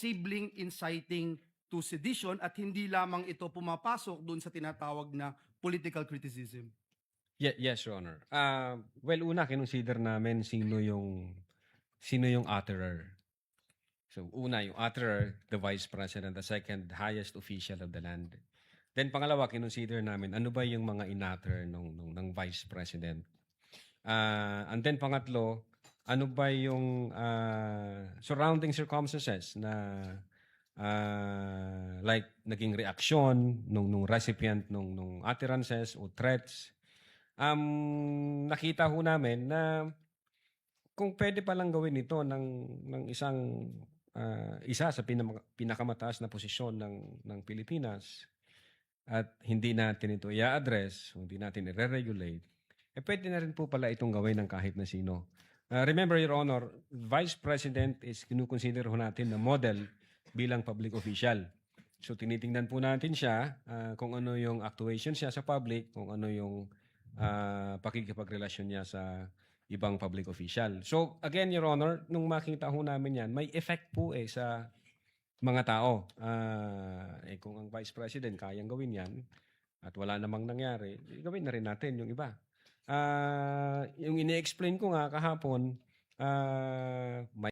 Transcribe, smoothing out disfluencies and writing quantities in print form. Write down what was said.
sibling inciting to sedition at hindi lamang ito pumapasok doon sa tinatawag na political criticism? Yes, Your Honor. Well, una, kinonsider namin sino yung utterer. So, una, yung utterer, the Vice President, the second highest official of the land. Then, pangalawa, kinonsider namin, ano ba yung mga in-utter ng Vice President. And then, pangatlo, ano ba yung surrounding circumstances na like naging reaksyon nung recipient nung utterances o threats. Nakita ho namin na kung pwede palang gawin ito ng isa sa pinakamataas na posisyon ng Pilipinas at hindi natin ito i-address, hindi natin i-regulate, pwede na rin po pala itong gawin ng kahit na sino. Remember, Your Honor, Vice President is kinukonsider ho natin na model bilang public official. So tinitingnan po natin siya kung ano yung actuation siya sa public, kung ano yung pakikipagrelasyon niya sa ibang public official. So again, Your Honor, nung makita ho namin yan, may effect po sa mga tao. Kung ang Vice President kayang gawin yan at wala namang nangyari, gawin na rin natin yung iba. Yung ini-explain ko nga kahapon, may